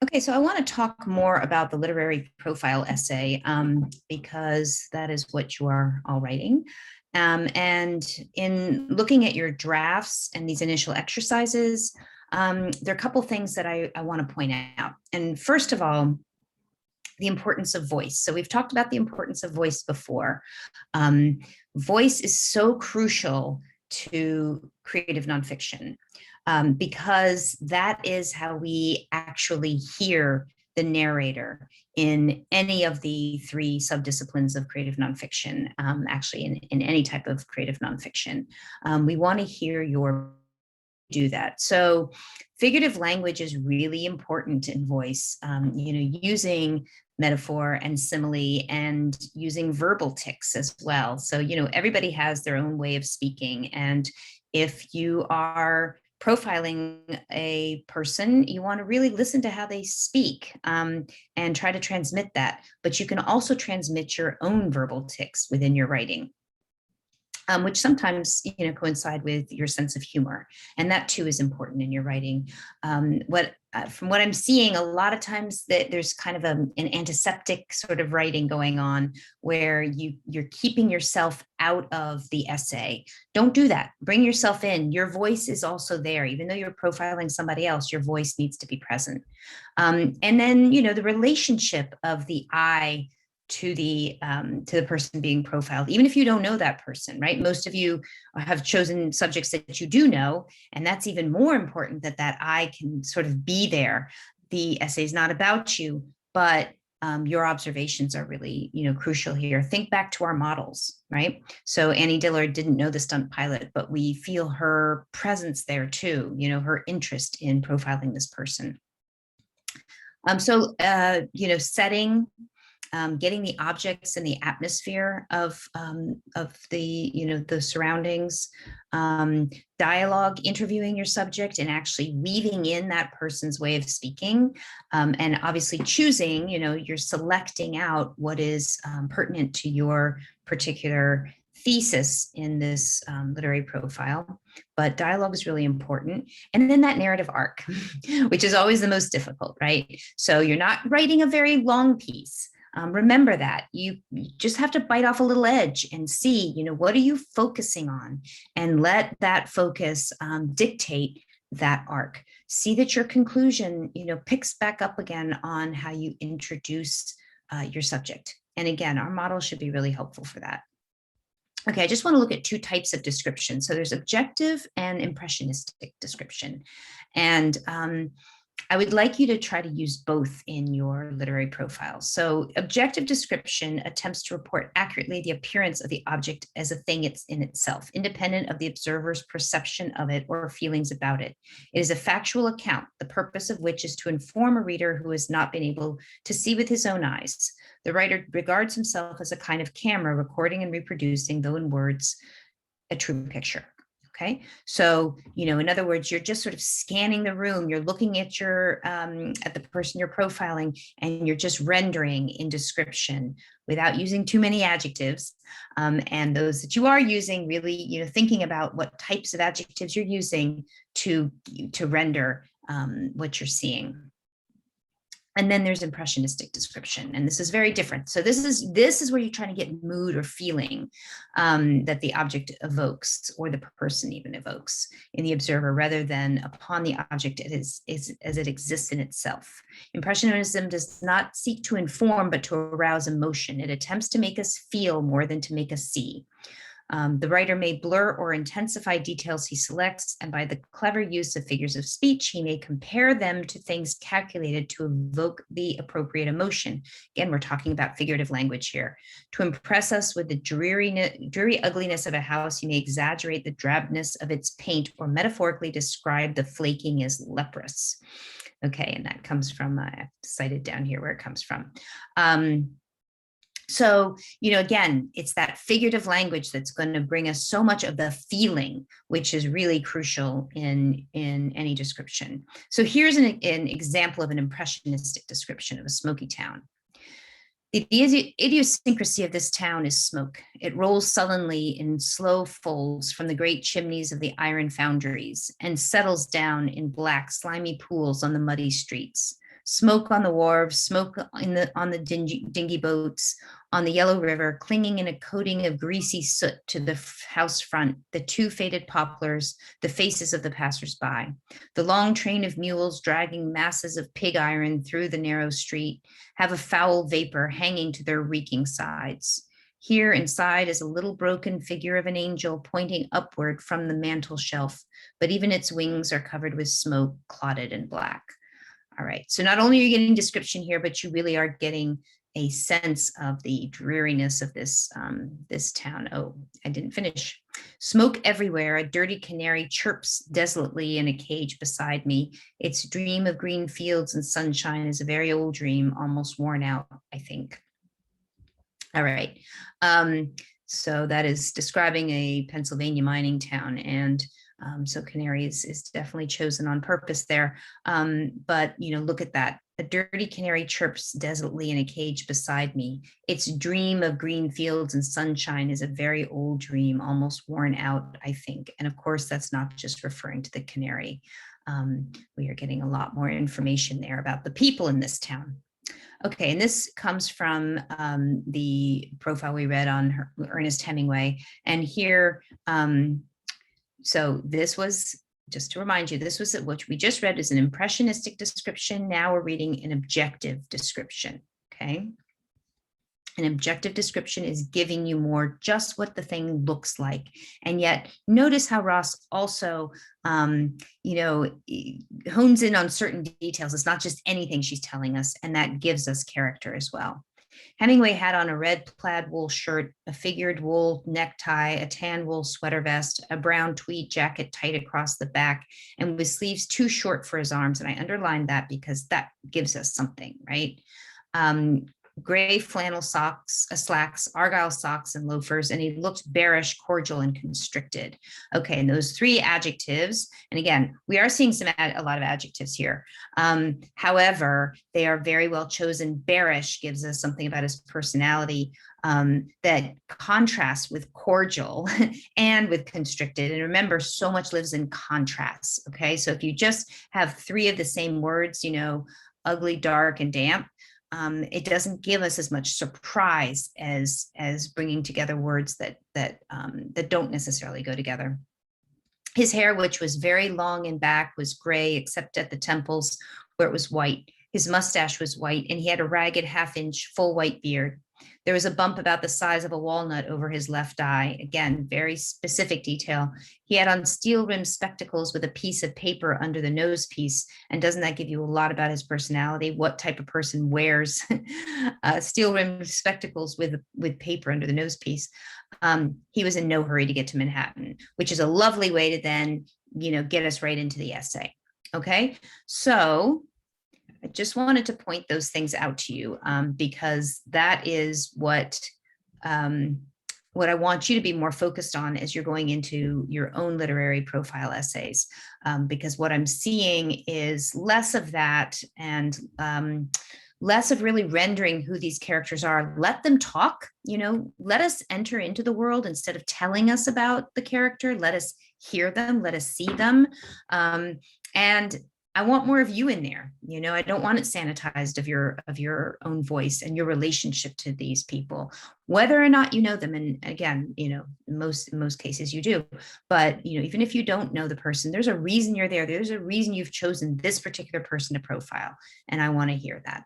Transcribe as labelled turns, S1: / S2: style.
S1: Okay, so I want to talk more about the literary profile essay because that is what you are all writing. And in looking at your drafts and these initial exercises, there are a couple things that I want to point out. And first of all, the importance of voice. So we've talked about the importance of voice before. Um, Voice is so crucial to creative nonfiction because that is how we actually hear the narrator in any of the three subdisciplines of creative nonfiction, actually in any type of creative nonfiction. We want to hear your do that. So figurative language is really important in voice, using metaphor and simile and using verbal tics as well. So, everybody has their own way of speaking. And if you are profiling a person, you want to really listen to how they speak and try to transmit that. But you can also transmit your own verbal tics within your writing. Which sometimes coincide with your sense of humor, and that too is important in your writing. From what I'm seeing, a lot of times that there's kind of an antiseptic sort of writing going on, where you're keeping yourself out of the essay. Don't do that. Bring yourself in. Your voice is also there, even though you're profiling somebody else. Your voice needs to be present, and then the relationship of the I to the person being profiled, even if you don't know that person, right? Most of you have chosen subjects that you do know, and that's even more important, that I can sort of be there. The essay is not about you, but your observations are really crucial here. Think back to our models, right? So Annie Dillard didn't know the stunt pilot, but we feel her presence there too, her interest in profiling this person. Setting, getting the objects and the atmosphere of the surroundings, dialogue, interviewing your subject and actually weaving in that person's way of speaking, and obviously choosing, you're selecting out what is pertinent to your particular thesis in this literary profile. But dialogue is really important. And then that narrative arc, which is always the most difficult, right? So you're not writing a very long piece. Remember that you just have to bite off a little edge and see, what are you focusing on, and let that focus dictate that arc. See that your conclusion, picks back up again on how you introduce your subject. And again, our model should be really helpful for that. Okay, I just want to look at two types of description. So there's objective and impressionistic description. And I would like you to try to use both in your literary profile. So objective description attempts to report accurately the appearance of the object as a thing it's in itself, independent of the observer's perception of it or feelings about it. It is a factual account, the purpose of which is to inform a reader who has not been able to see with his own eyes. The writer regards himself as a kind of camera, recording and reproducing, though in words, a true picture. Okay, so in other words, you're just sort of scanning the room. You're looking at at the person you're profiling, and you're just rendering in description without using too many adjectives. And those that you are using, really, thinking about what types of adjectives you're using to render what you're seeing. And then there's impressionistic description, and this is very different. So this is where you're trying to get mood or feeling that the object evokes, or the person even evokes in the observer, rather than upon the object as it exists in itself. Impressionism does not seek to inform, but to arouse emotion. It attempts to make us feel more than to make us see. The writer may blur or intensify details he selects, and by the clever use of figures of speech, he may compare them to things calculated to evoke the appropriate emotion. Again, we're talking about figurative language here. To impress us with the dreary ugliness of a house, he may exaggerate the drabness of its paint, or metaphorically describe the flaking as leprous. Okay, and that comes from, I've cited down here where it comes from. So, again, it's that figurative language that's going to bring us so much of the feeling, which is really crucial in any description. So here's an example of an impressionistic description of a smoky town. The idiosyncrasy of this town is smoke. It rolls sullenly in slow folds from the great chimneys of the iron foundries and settles down in black, slimy pools on the muddy streets. Smoke on the wharves, smoke on the dinghy boats, on the Yellow River, clinging in a coating of greasy soot to the house front, the two faded poplars, the faces of the passersby, the long train of mules dragging masses of pig iron through the narrow street, have a foul vapor hanging to their reeking sides. Here inside is a little broken figure of an angel pointing upward from the mantel shelf, but even its wings are covered with smoke, clotted and black. All right, so not only are you getting description here, but you really are getting a sense of the dreariness of this, this town. Oh, I didn't finish. Smoke everywhere, a dirty canary chirps desolately in a cage beside me. Its dream of green fields and sunshine is a very old dream, almost worn out, I think. All right, so that is describing a Pennsylvania mining town, and so canary is definitely chosen on purpose there. But look at that. A dirty canary chirps desolately in a cage beside me. Its dream of green fields and sunshine is a very old dream, almost worn out, I think. And of course, that's not just referring to the canary. We are getting a lot more information there about the people in this town. Okay, and this comes from the profile we read on Ernest Hemingway. And here, so this was, just to remind you, this was what we just read is an impressionistic description. Now we're reading an objective description, okay? An objective description is giving you more just what the thing looks like. And yet notice how Ross also, hones in on certain details. It's not just anything she's telling us, and that gives us character as well. Hemingway had on a red plaid wool shirt, a figured wool necktie, a tan wool sweater vest, a brown tweed jacket tight across the back, and with sleeves too short for his arms. And I underlined that because that gives us something, right? Gray flannel socks, slacks, argyle socks, and loafers, and he looked bearish, cordial, and constricted. Okay, and those three adjectives, and again, we are seeing a lot of adjectives here. However, they are very well chosen. Bearish gives us something about his personality that contrasts with cordial and with constricted. And remember, so much lives in contrasts. Okay, so if you just have three of the same words, ugly, dark, and damp, it doesn't give us as much surprise as bringing together words that don't necessarily go together. His hair, which was very long and back, was gray except at the temples where it was white. His mustache was white, and he had a ragged half-inch full white beard. There was a bump about the size of a walnut over his left eye. Again, very specific detail. He had on steel-rimmed spectacles with a piece of paper under the nose piece. And doesn't that give you a lot about his personality? What type of person wears steel-rimmed spectacles with paper under the nose piece? He was in no hurry to get to Manhattan, which is a lovely way to then, get us right into the essay. Okay, so I just wanted to point those things out to you because that is what I want you to be more focused on as you're going into your own literary profile essays, because what I'm seeing is less of that and less of really rendering who these characters are. Let them talk, let us enter into the world instead of telling us about the character. Let us hear them, let us see them. And I want more of you in there. I don't want it sanitized of your own voice and your relationship to these people, whether or not you know them. And again, in most cases you do, but even if you don't know the person, there's a reason you're there. There's a reason you've chosen this particular person to profile. And I want to hear that.